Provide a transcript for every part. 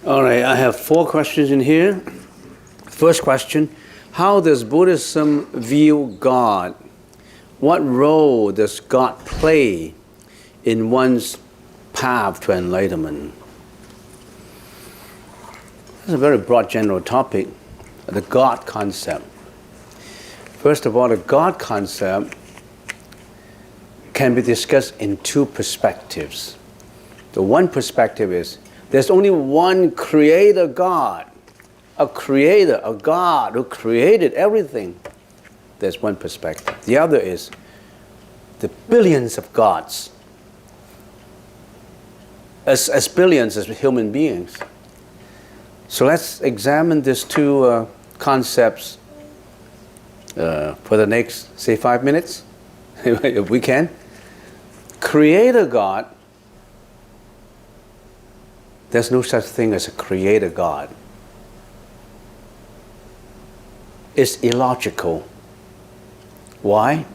All right, I have 4 questions in here. First question, how does Buddhism view God? What role does God play in one's path to enlightenment? It's a very broad general topic, the God concept. First of all, the God concept can be discussed in 2 perspectives. The one perspective is there's only one creator God, a creator, a God who created everything. There's one perspective. The other is the billions of gods, as billions as human beings. So let's examine these 2 concepts for the next, say, 5 minutes, if we can. Creator God, there's no such thing as a creator God. It's illogical. Why?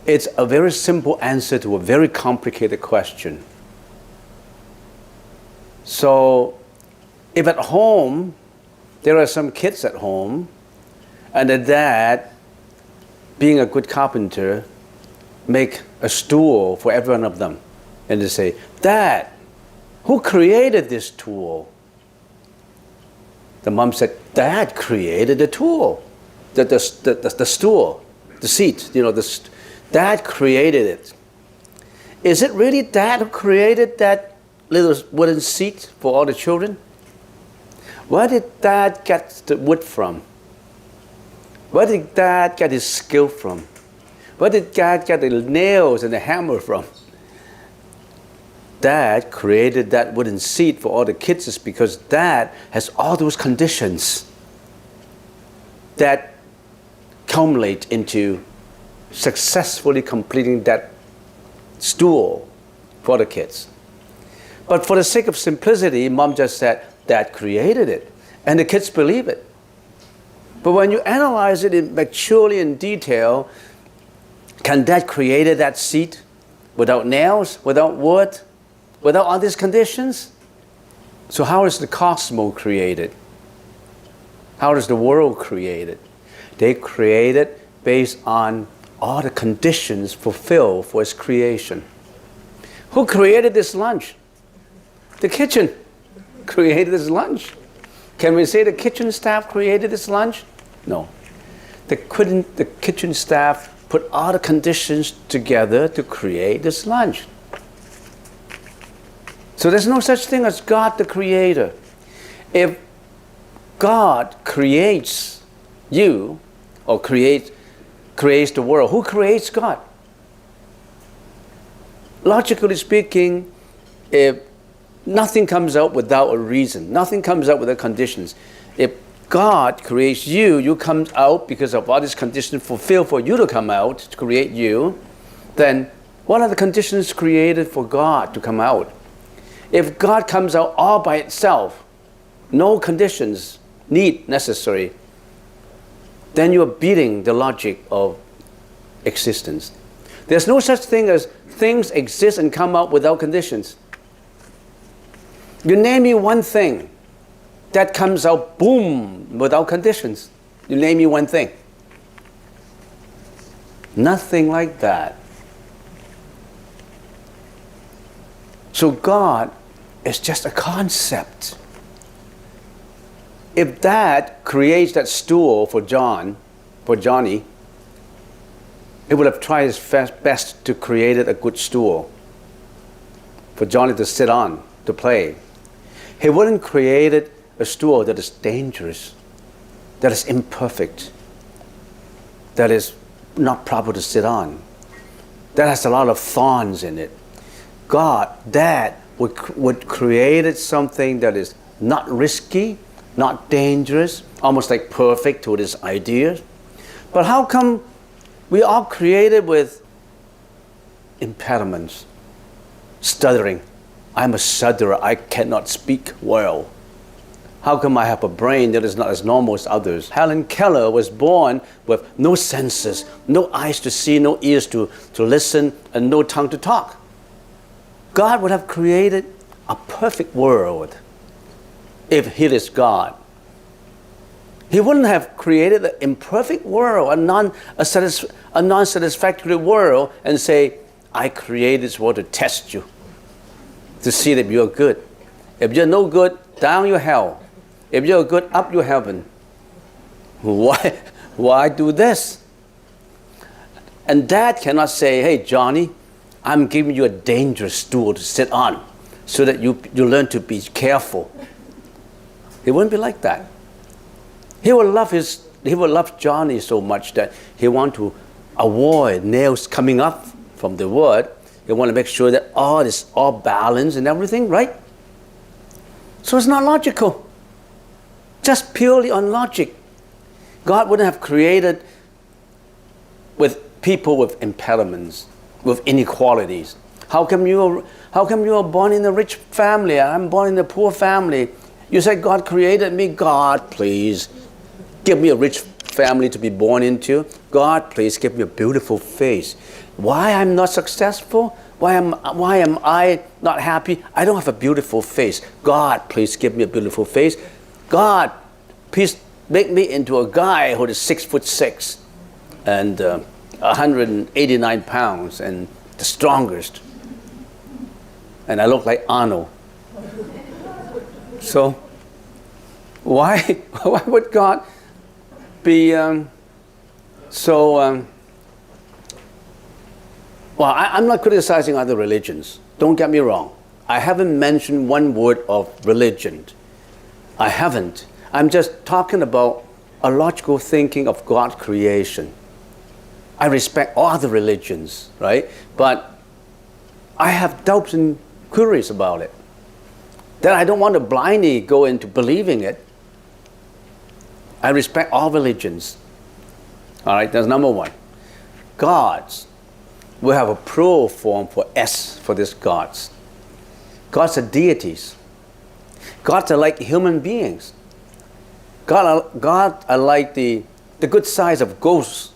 It's a very simple answer to a very complicated question. So, if at home, there are some kids at home, and the dad, being a good carpenter, make a stool for every one of them. And they say, Dad, who created this tool? The mom said, Dad created the tool, the stool, the seat, Dad created it. Is it really Dad who created that little wooden seat for all the children? Where did Dad get the wood from? Where did Dad get his skill from? Where did Dad get the nails and the hammer from? Dad created that wooden seat for all the kids is because Dad has all those conditions that culminate into successfully completing that stool for the kids. But for the sake of simplicity, Mom just said, Dad created it, and the kids believe it. But when you analyze it maturely in detail, can Dad created that seat without nails, without wood, without all these conditions? So how is the cosmos created? How is the world created? They created based on all the conditions fulfilled for its creation. Who created this lunch? The kitchen created this lunch. Can we say the kitchen staff created this lunch? No. The kitchen staff put all the conditions together to create this lunch. So there's no such thing as God the Creator. If God creates you, or creates the world, who creates God? Logically speaking, if nothing comes out without a reason, nothing comes out without conditions. If God creates you, you come out because of all these conditions fulfilled for you to come out, to create you, then what are the conditions created for God to come out? If God comes out all by itself, no conditions necessary, then you are beating the logic of existence. There's no such thing as things exist and come out without conditions. You name me one thing that comes out, boom, without conditions. You name me one thing. Nothing like that. So God is just a concept. If Dad creates that stool for Johnny, he would have tried his best to create a good stool for Johnny to sit on, to play. He wouldn't create a stool that is dangerous, that is imperfect, that is not proper to sit on, that has a lot of thorns in it. Dad would create something that is not risky, not dangerous, almost like perfect to this idea. But how come we are created with impediments, stuttering? I'm a stutterer, I cannot speak well. How come I have a brain that is not as normal as others? Helen Keller was born with no senses, no eyes to see, no ears to listen, and no tongue to talk. God would have created a perfect world if He is God. He wouldn't have created an imperfect world, a non-satisfactory world, and say, I created this world to test you, to see that you're good. If you're no good, down your hell. If you're good, up your heaven. Why do this? And Dad cannot say, hey, Johnny, I'm giving you a dangerous stool to sit on so that you learn to be careful. He wouldn't be like that. He would love Johnny so much that he want to avoid nails coming up from the wood. He want to make sure that all is all balanced and everything, right? So it's not logical. Just purely on logic. God wouldn't have created with people with impediments, with inequalities. How come you are born in a rich family and I'm born in a poor family? You said God created me. God, please give me a rich family to be born into. God, please give me a beautiful face. Why I'm not successful? Why am I not happy? I don't have a beautiful face. God, please give me a beautiful face. God, please make me into a guy who is 6'6" and 189 pounds and the strongest. And I look like Arnold. So why would God be well, I'm not criticizing other religions. Don't get me wrong. I haven't mentioned one word of religion. I haven't. I'm just talking about a logical thinking of God's creation. I respect all other religions, right? But I have doubts and queries about it. That I don't want to blindly go into believing it. I respect all religions. All right, that's number one. Gods. We have a plural form for S for this gods. Gods are deities. Gods are like human beings. God are like the good sides of ghosts.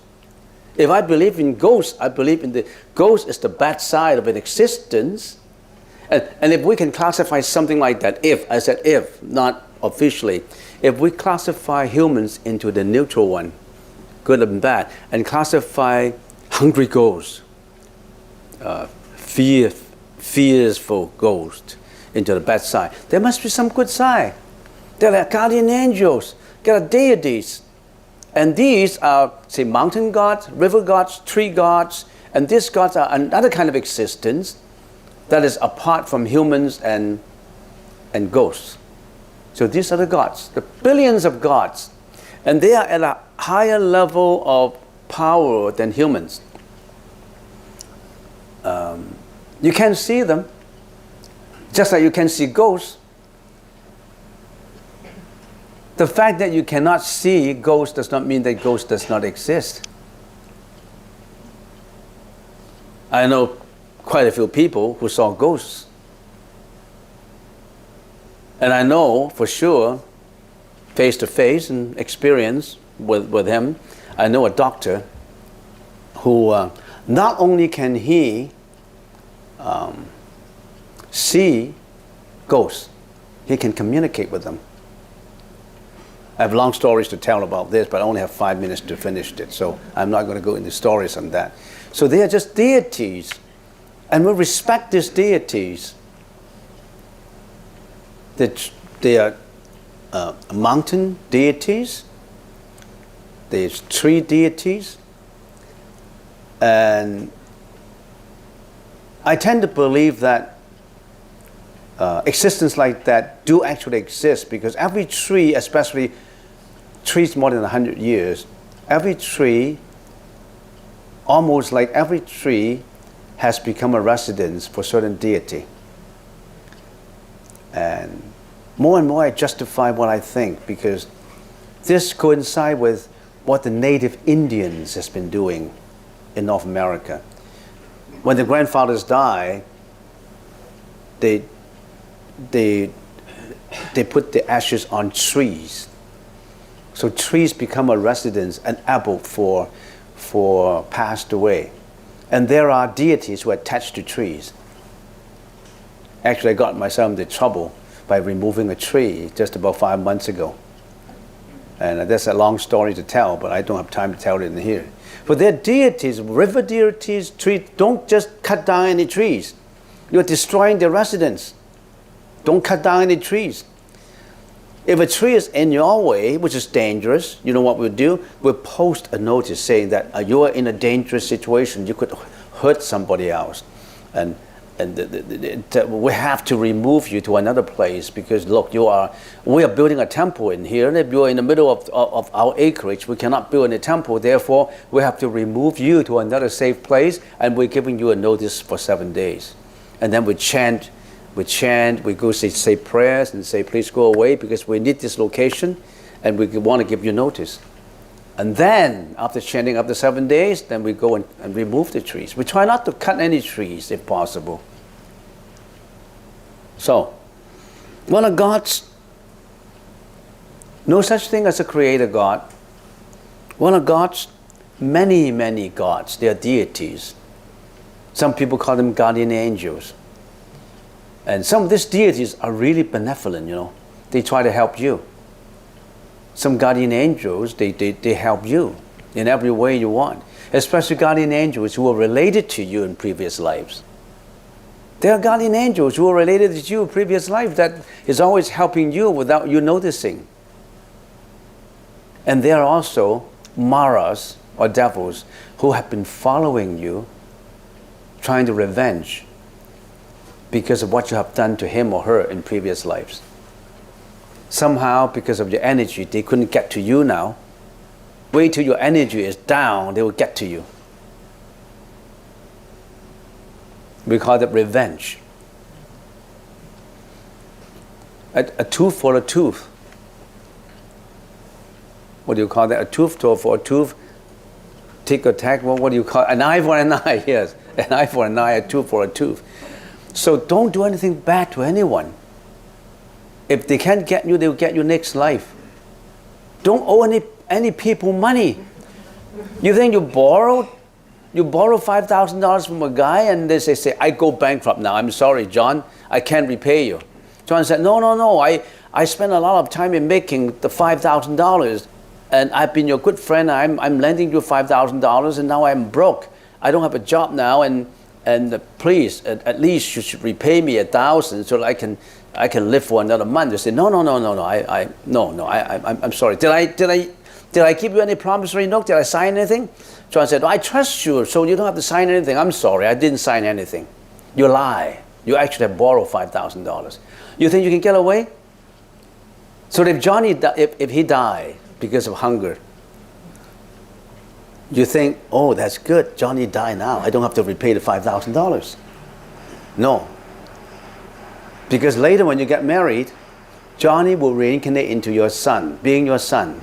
If I believe in ghosts, I believe in the ghost is the bad side of an existence. And if we can classify something like that, I said if, not officially, if we classify humans into the neutral one, good and bad, and classify hungry ghosts, fearful ghosts into the bad side, there must be some good side. They're like guardian angels, there are deities. And these are, say, mountain gods, river gods, tree gods, and these gods are another kind of existence that is apart from humans and ghosts. So these are the gods, the billions of gods. And they are at a higher level of power than humans. You can see them, just like you can see ghosts. The fact that you cannot see ghosts does not mean that ghosts does not exist. I know quite a few people who saw ghosts. And I know for sure, face to face and experience with him, I know a doctor who not only can he see ghosts, he can communicate with them. I have long stories to tell about this, but I only have 5 minutes to finish it, so I'm not going to go into stories on that. So they are just deities, and we respect these deities. They are mountain deities, there's tree deities, and I tend to believe that existence like that do actually exist, because every tree, especially trees more than 100 years, every tree, almost like every tree, has become a residence for certain deity. And more and more I justify what I think, because this coincides with what the native Indians has been doing in North America. When the grandfathers die, they put the ashes on trees. So trees become a residence, an abode for passed away. And there are deities who are attached to trees. Actually, I got myself into trouble by removing a tree just about 5 months ago. And that's a long story to tell, but I don't have time to tell it in here. But they're deities, river deities, trees. Don't just cut down any trees. You're destroying their residence. Don't cut down any trees. If a tree is in your way, which is dangerous, you know what we'll do? We'll post a notice saying that you are in a dangerous situation. You could hurt somebody else. And we have to remove you to another place, because look, we are building a temple in here, and if you're in the middle of our acreage, we cannot build any temple. Therefore, we have to remove you to another safe place, and we're giving you a notice for 7 days. And then we chant, we go say prayers and say, please go away, because we need this location and we want to give you notice. And then, after chanting after 7 days, then we go and remove the trees. We try not to cut any trees if possible. So, one of God's, no such thing as a creator God. One of God's many, many gods. They are deities. Some people call them guardian angels. And some of these deities are really benevolent, you know. They try to help you. Some guardian angels, they help you in every way you want. Especially guardian angels who are related to you in previous lives. There are guardian angels who are related to you in previous life that is always helping you without you noticing. And there are also maras or devils who have been following you, trying to revenge because of what you have done to him or her in previous lives. Somehow, because of your energy, they couldn't get to you now. Wait till your energy is down, they will get to you. We call that revenge. A tooth for a tooth. What do you call that? A tooth for a tooth? Tick or tack? What do you call it? An eye for an eye, yes. An eye for an eye, a tooth for a tooth. So don't do anything bad to anyone. If they can't get you, they'll get you next life. Don't owe any people money. You think you borrowed $5,000 from a guy and they say, I go bankrupt now. I'm sorry, John, I can't repay you. John said, no, I spent a lot of time in making the $5,000 and I've been your good friend. I'm lending you $5,000 and now I'm broke. I don't have a job now and please, at least you should repay me $1,000 so that I can live for another month. They say, no, I'm sorry. Did I give you any promissory note? Did I sign anything? John said, I trust you, so you don't have to sign anything. I'm sorry, I didn't sign anything. You lie. You actually have borrowed $5,000. You think you can get away? So if Johnny, if he died because of hunger, you think, oh, that's good. Johnny died now. I don't have to repay the $5,000. No. Because later when you get married, Johnny will reincarnate into your son, being your son.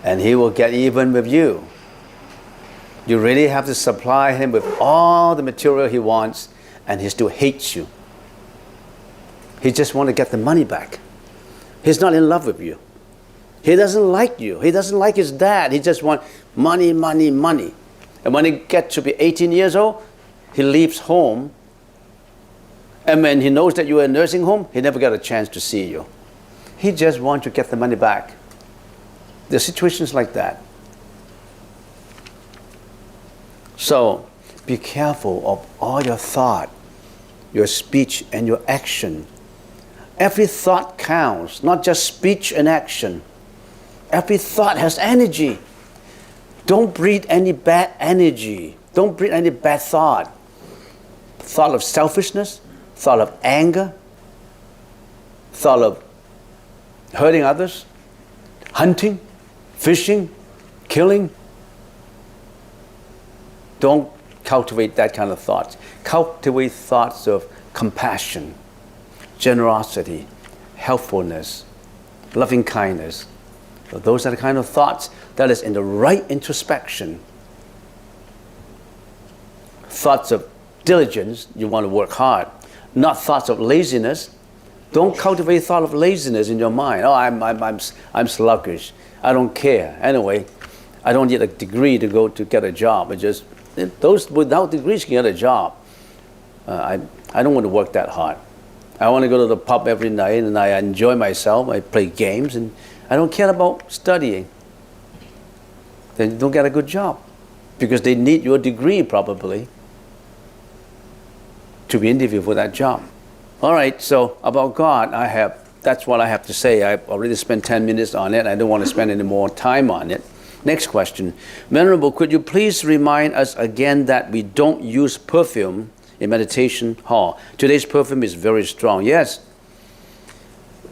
And he will get even with you. You really have to supply him with all the material he wants, and he still hates you. He just wants to get the money back. He's not in love with you. He doesn't like you. He doesn't like his dad. He just wants money, money, money. And when he gets to be 18 years old, he leaves home. And when he knows that you are in a nursing home, he never got a chance to see you. He just wants to get the money back. There are situations like that. So be careful of all your thought, your speech, and your action. Every thought counts, not just speech and action. Every thought has energy. Don't breathe any bad energy. Don't breathe any bad thought. Thought of selfishness, thought of anger, thought of hurting others, hunting, fishing, killing. Don't cultivate that kind of thoughts. Cultivate thoughts of compassion, generosity, helpfulness, loving kindness. So those are the kind of thoughts that is in the right introspection. Thoughts of diligence, you want to work hard. Not thoughts of laziness. Don't cultivate thought of laziness in your mind. Oh, I'm sluggish. I don't care. Anyway, I don't need a degree to get a job. It just those without degrees can get a job. I don't want to work that hard. I want to go to the pub every night and I enjoy myself. I play games and I don't care about studying. Then you don't get a good job because they need your degree probably to be interviewed for that job. All right, so about God, that's what I have to say. I've already spent 10 minutes on it. I don't want to spend any more time on it. Next question. Venerable, could you please remind us again that we don't use perfume in meditation hall? Today's perfume is very strong. Yes.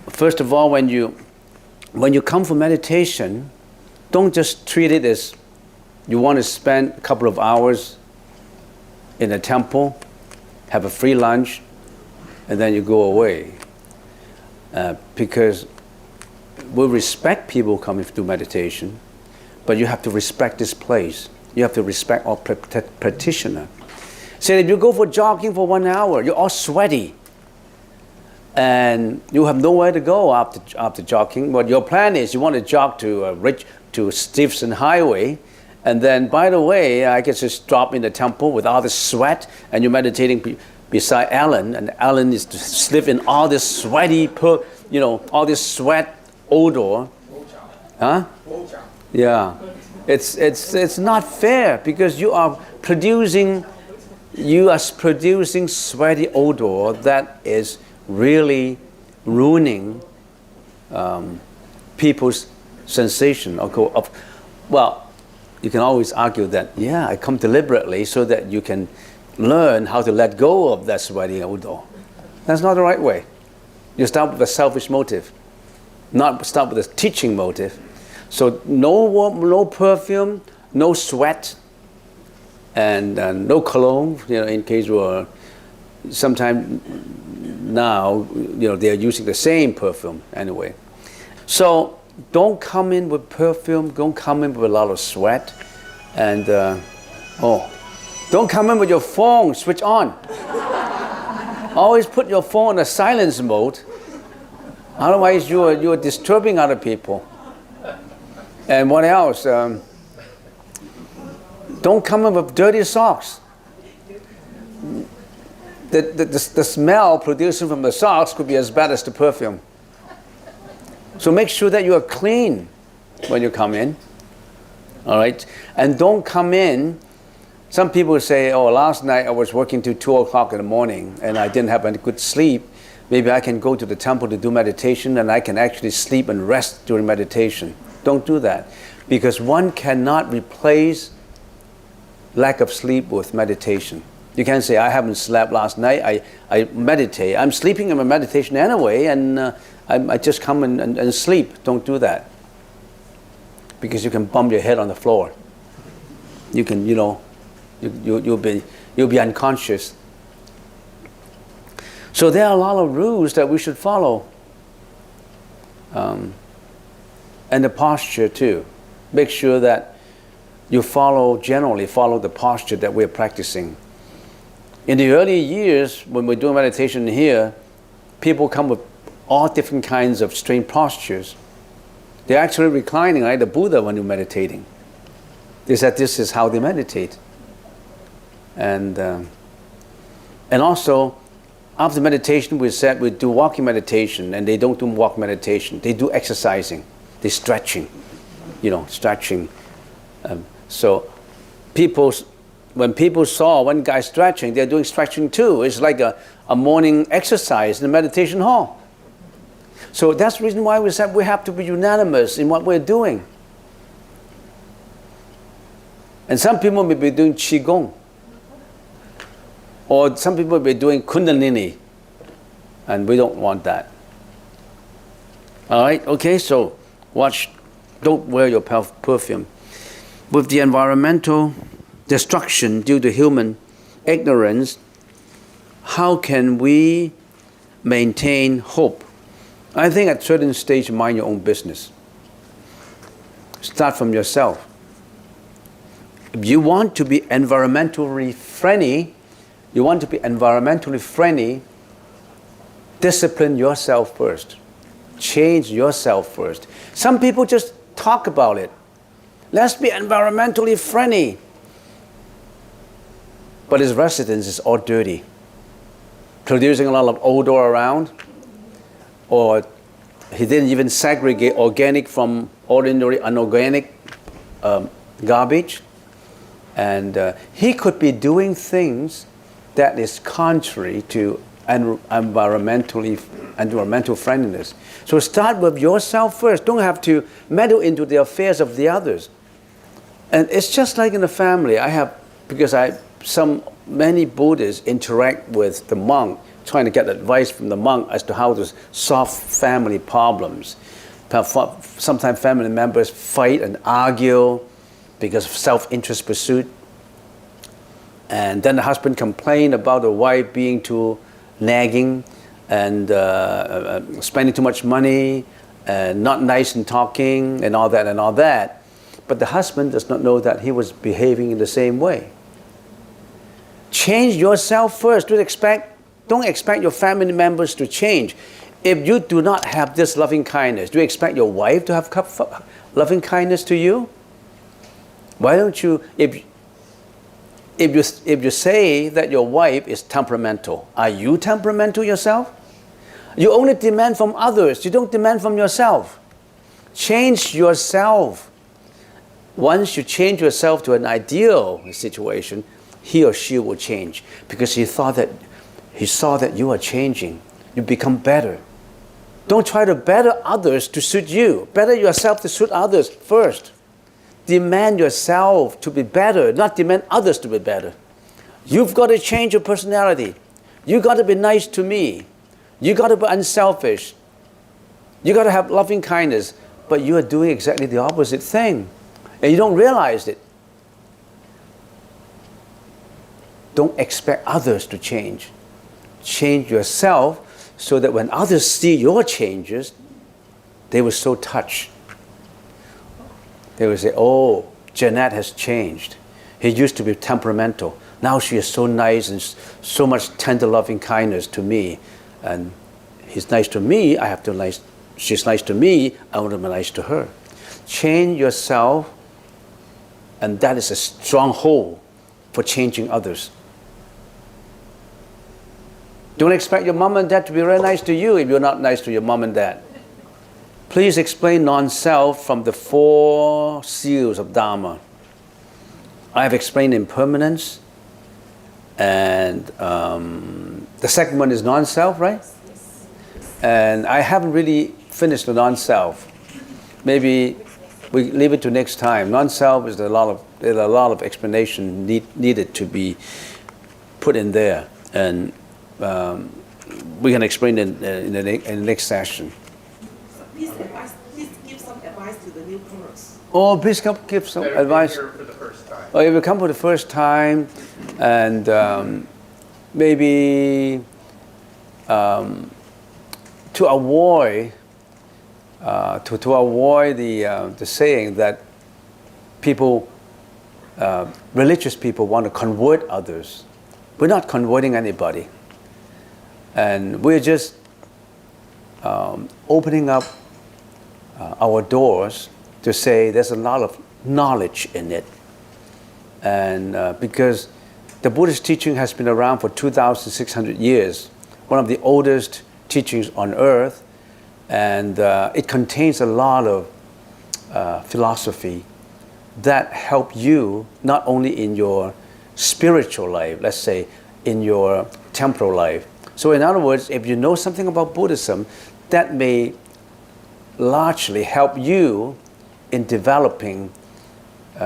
First of all, when you come for meditation, don't just treat it as you want to spend a couple of hours in a temple, have a free lunch, and then you go away. Because we respect people coming to meditation, but you have to respect this place. You have to respect our practitioner. Say if you go for jogging for 1 hour, you're all sweaty, and you have nowhere to go after jogging. What your plan is, you want to jog to Stevenson Highway, and then by the way, I can just drop in the temple with all the sweat, and you're meditating beside Alan, and Alan is sniffing all this sweaty, all this sweat odor. Huh? Yeah, it's not fair because you are producing sweaty odor that is really ruining people's sensation. Well, you can always argue that, yeah, I come deliberately so that you can learn how to let go of that sweaty odor. That's not the right way. You start with a selfish motive, not start with a teaching motive. So no perfume, no sweat, and no cologne. In case we're sometime now, they are using the same perfume anyway. So don't come in with perfume. Don't come in with a lot of sweat, and don't come in with your phone switch on. Always put your phone in a silence mode. Otherwise, you are disturbing other people. And what else? Don't come in with dirty socks. The smell produced from the socks could be as bad as the perfume. So make sure that you are clean when you come in. All right? And don't come in. Some people say, oh, last night I was working till 2 o'clock in the morning and I didn't have any good sleep. Maybe I can go to the temple to do meditation and I can actually sleep and rest during meditation. Don't do that. Because one cannot replace lack of sleep with meditation. You can't say, I haven't slept last night, I meditate. I'm sleeping in my meditation anyway, and I just come and sleep. Don't do that. Because you can bump your head on the floor. You can, you'll be unconscious. So there are a lot of rules that we should follow. And the posture too. Make sure that you generally follow the posture that we're practicing. In the early years, when we're doing meditation here, people come with all different kinds of strange postures. They're actually reclining like the Buddha when you're meditating. They said this is how they meditate. And also, after meditation, we said we do walking meditation, and they don't do walk meditation. They do exercising. They're stretching, stretching. So when people saw one guy stretching, they're doing stretching too. It's like a morning exercise in the meditation hall. So that's the reason why we said we have to be unanimous in what we're doing. And some people may be doing Qigong. Or some people may be doing Kundalini. And we don't want that. All right, okay, so don't wear your perfume. With the environmental destruction due to human ignorance, how can we maintain hope I think at a certain stage, mind your own business. Start from yourself. If you want to be environmentally friendly, discipline yourself first. Change yourself first. Some people just talk about it. Let's be environmentally friendly. But his residence is all dirty, producing a lot of odor around, or he didn't even segregate organic from ordinary unorganic garbage. And he could be doing things that is contrary to environmental friendliness. So start with yourself first. Don't have to meddle into the affairs of the others. And it's just like in the family. Many Buddhists interact with the monk, trying to get advice from the monk as to how to solve family problems. Sometimes family members fight and argue because of self-interest pursuit. And then the husband complained about the wife being too nagging and spending too much money and not nice in talking and all that. But the husband does not know that he was behaving in the same way. Change yourself first. Don't expect your family members to change. If you do not have this loving kindness, do you expect your wife to have loving kindness to you? Why don't you, if you say that your wife is temperamental, are you temperamental yourself? You only demand from others. You don't demand from yourself. Change yourself. Once you change yourself to an ideal situation, he or she will change because he saw that you are changing. You become better. Don't try to better others to suit you. Better yourself to suit others first. Demand yourself to be better, not demand others to be better. You've got to change your personality. You've got to be nice to me. You've got to be unselfish. You've got to have loving kindness. But you are doing exactly the opposite thing. And you don't realize it. Don't expect others to change. Change yourself so that when others see your changes, they will so touched. They will say, oh, Jeanette has changed. He used to be temperamental. Now she is so nice and so much tender loving kindness to me. And he's nice to me, she's nice to me, I want to be nice to her. Change yourself, and that is a stronghold for changing others. Don't expect your mom and dad to be very nice to you if you're not nice to your mom and dad. Please explain non-self from the 4 seals of Dharma. I have explained impermanence, and the second one is non-self, right? Yes. And I haven't really finished the non-self. Maybe we leave it to next time. Non-self is there's a lot of explanation needed to be put in there, and we can explain it in the next session. Please give some advice to the newcomers. Oh, please give some advice. Here for the first time. Or if you come for the first time, and maybe to avoid the saying that people, religious people, want to convert others. We're not converting anybody, and we're just opening up our doors to say there's a lot of knowledge in it. And because the Buddhist teaching has been around for 2,600 years, one of the oldest teachings on earth, and it contains a lot of philosophy that help you not only in your spiritual life, let's say in your temporal life. So in other words, if you know something about Buddhism, that may largely help you in developing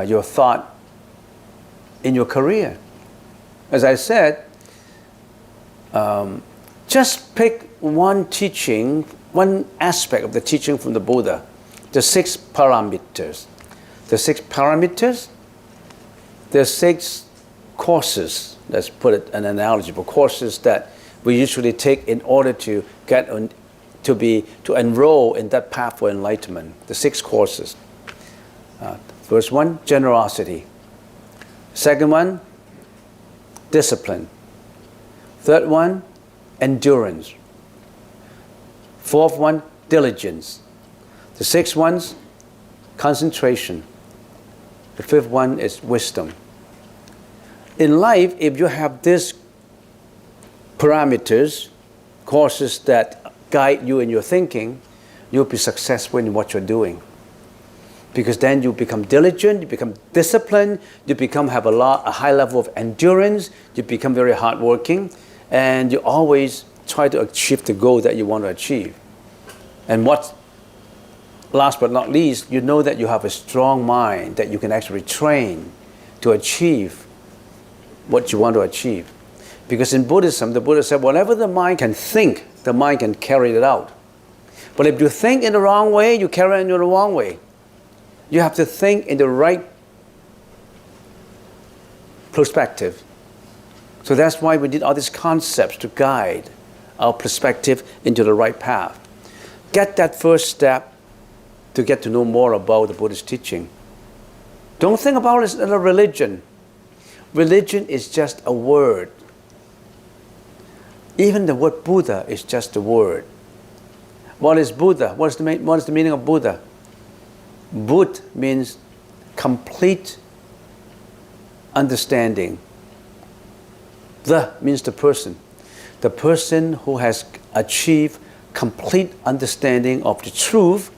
your thought in your career. As I said, just pick one teaching, one aspect of the teaching from the Buddha, the 6 parameters. The 6 parameters, there's 6 courses, let's put it an analogy, but courses that we usually take in order to get to enroll in that path for enlightenment. The 6 courses. First one, generosity. Second one, discipline. Third one, endurance. Fourth one, diligence. The 6th one's concentration. The 5th one is wisdom. In life, if you have these parameters, courses that guide you in your thinking, you'll be successful in what you're doing. Because then you become diligent, you become disciplined, you have a high level of endurance, you become very hardworking, and you always try to achieve the goal that you want to achieve. And last but not least, you know that you have a strong mind that you can actually train to achieve what you want to achieve. Because in Buddhism, the Buddha said, whatever the mind can think, the mind can carry it out. But if you think in the wrong way, you carry it in the wrong way. You have to think in the right perspective. So that's why we need all these concepts to guide our perspective into the right path. Get that first step to get to know more about the Buddhist teaching. Don't think about it as a religion. Religion is just a word. Even the word Buddha is just a word. What is Buddha? What is the meaning of Buddha? Bud means complete understanding. The means the person. The person who has achieved complete understanding of the truth,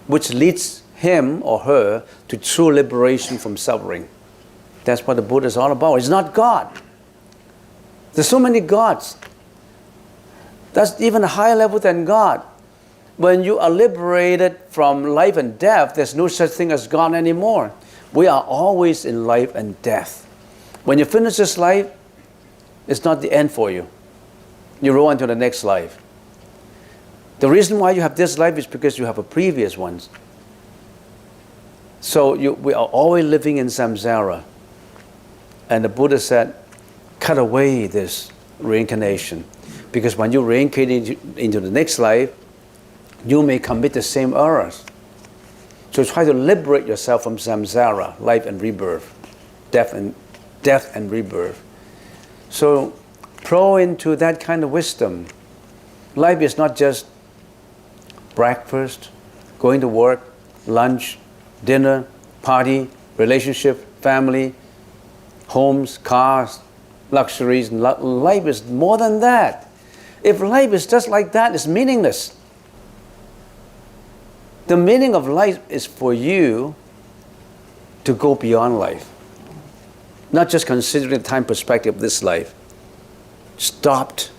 which leads him or her to true liberation from suffering. That's what the Buddha is all about. It's not God. There's so many gods. That's even a higher level than God. When you are liberated from life and death, there's no such thing as God anymore. We are always in life and death. When you finish this life, it's not the end for you. You roll into the next life. The reason why you have this life is because you have a previous one. So we are always living in samsara. And the Buddha said, cut away this reincarnation. Because when you reincarnate into the next life, you may commit the same errors. So try to liberate yourself from samsara, life and rebirth, death and rebirth. So pro into that kind of wisdom. Life is not just breakfast, going to work, lunch, dinner, party, relationship, family, homes, cars, luxuries. Life is more than that. If life is just like that, it's meaningless. The meaning of life is for you to go beyond life. Not just considering the time perspective of this life. Stopped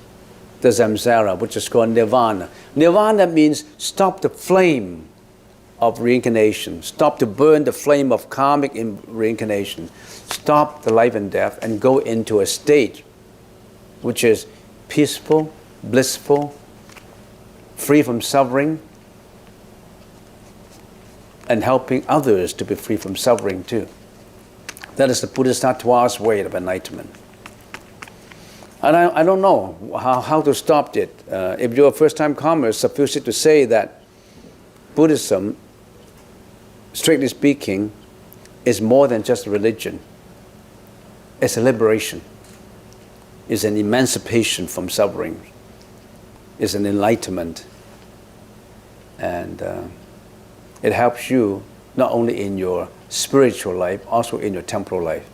the samsara, which is called nirvana. Nirvana means stop the flame of reincarnation. Stop to burn the flame of karmic reincarnation. Stop the life and death and go into a state which is peaceful, blissful, free from suffering, and helping others to be free from suffering too. That is the Buddhist Tattva's way of enlightenment. And I don't know how to stop it. If you're a first-time comer, it's sufficient to say that Buddhism, strictly speaking, is more than just a religion. It's a liberation. It's an emancipation from suffering. It's an enlightenment. And it helps you not only in your spiritual life, also in your temporal life.